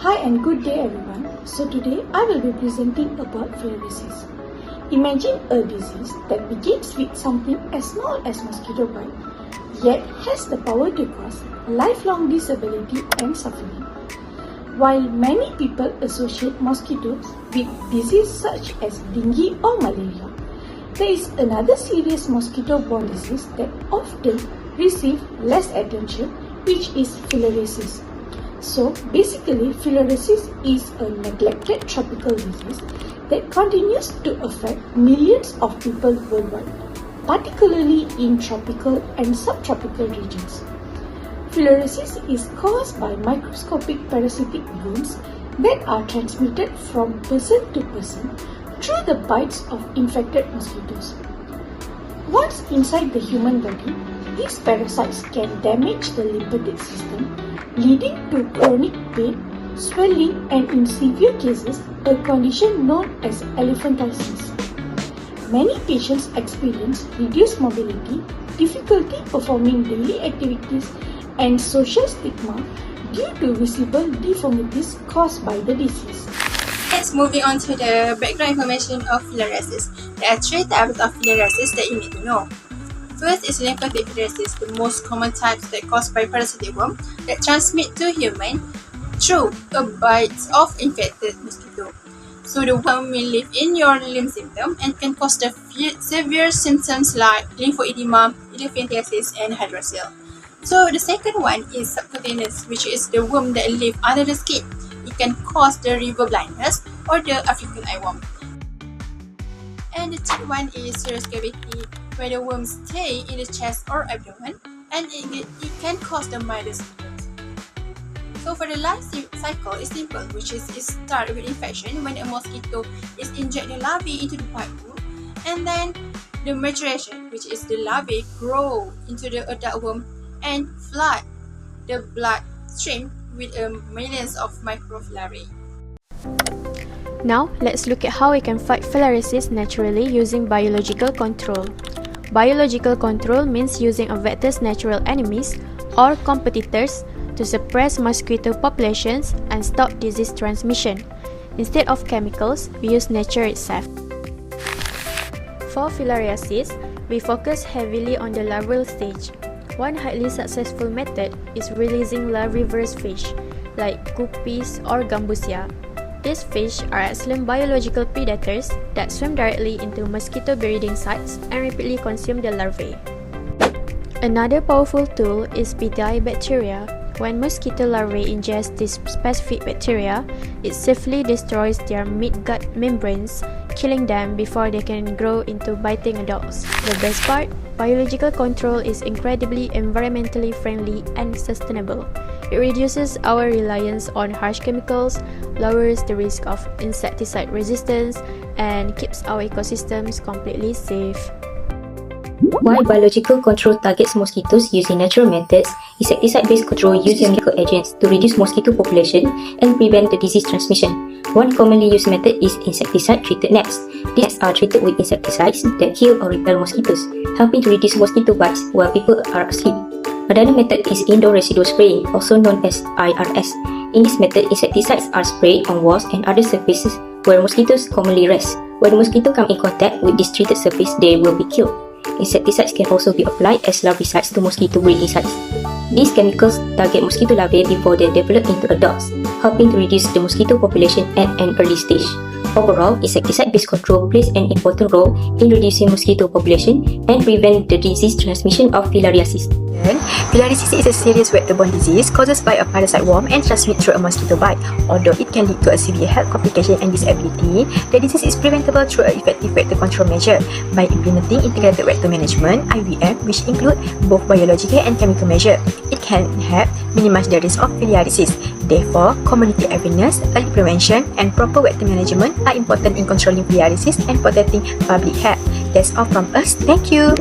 Hi and good day everyone. So today I will be presenting about filariasis. Imagine a disease that begins with something as small as mosquito bite, yet has the power to cause lifelong disability and suffering. While many people associate mosquitoes with diseases such as dengue or malaria, there is another serious mosquito-borne disease that often receives less attention, which is filariasis. So basically, filariasis is a neglected tropical disease that continues to affect millions of people worldwide, particularly in tropical and subtropical regions. Filariasis is caused by microscopic parasitic worms that are transmitted from person to person through the bites of infected mosquitoes. Once inside the human body, these parasites can damage the lymphatic system, leading to chronic pain, swelling, and in severe cases, a condition known as elephantiasis. Many patients experience reduced mobility, difficulty performing daily activities, and social stigma due to visible deformities caused by the disease. Let's moving on to the background information of filariasis. There are 3 types of filariasis that you need to know. First is lymphatic filariasis, the most common type that caused by parasitic worm that transmit to human through a bite of infected mosquito. So the worm will live in your lymph system and can cause the severe symptoms like lymphoedema, elephantiasis, and hydrocele. So the second one is subcutaneous, which is the worm that live under the skin. It can cause the river blindness or the African eyeworm. And the third one is serous cavity, where the worms stay in the chest or abdomen, and it can cause the mildest symptoms. So for the life cycle is simple, which is it starts with infection when a mosquito is inject the larvae into the bite wound, and then the maturation, which is the larvae grow into the adult worm and flood the bloodstream with millions of microfilariae. Now, let's look at how we can fight filariasis naturally using biological control. Biological control means using a vector's natural enemies or competitors to suppress mosquito populations and stop disease transmission. Instead of chemicals, we use nature itself. For filariasis, we focus heavily on the larval stage. One highly successful method is releasing larvivorous fish like guppies or gambusia. These fish are excellent biological predators that swim directly into mosquito breeding sites and rapidly consume the larvae. Another powerful tool is Pithi bacteria. When mosquito larvae ingest this specific bacteria, it safely destroys their mid-gut membranes, killing them before they can grow into biting adults. The best part, biological control is incredibly environmentally friendly and sustainable. It reduces our reliance on harsh chemicals, lowers the risk of insecticide resistance, and keeps our ecosystems completely safe. While biological control targets mosquitoes using natural methods, insecticide-based control uses chemical agents to reduce mosquito population and prevent the disease transmission. One commonly used method is insecticide-treated nets. These nets are treated with insecticides that kill or repel mosquitoes, helping to reduce mosquito bites while people are asleep. Another method is indoor residue spraying, also known as IRS. In this method, insecticides are sprayed on walls and other surfaces where mosquitoes commonly rest. When the mosquito come in contact with this treated surface, they will be killed. Insecticides can also be applied as larvicides to mosquito breeding sites. These chemicals target mosquito larvae before they develop into adults, helping to reduce the mosquito population at an early stage. Overall, insecticide-based control plays an important role in reducing mosquito population and prevent the disease transmission of filariasis. Filariasis is a serious vector-borne disease caused by a parasite worm and transmitted through a mosquito bite. Although it can lead to a severe health complication and disability, the disease is preventable through an effective vector control measure by implementing integrated vector management (IVM), which include both biological and chemical measures. It can help minimize the risk of filariasis. Therefore, community awareness, early prevention, and proper vector management are important in controlling filariasis and protecting public health. That's all from us. Thank you.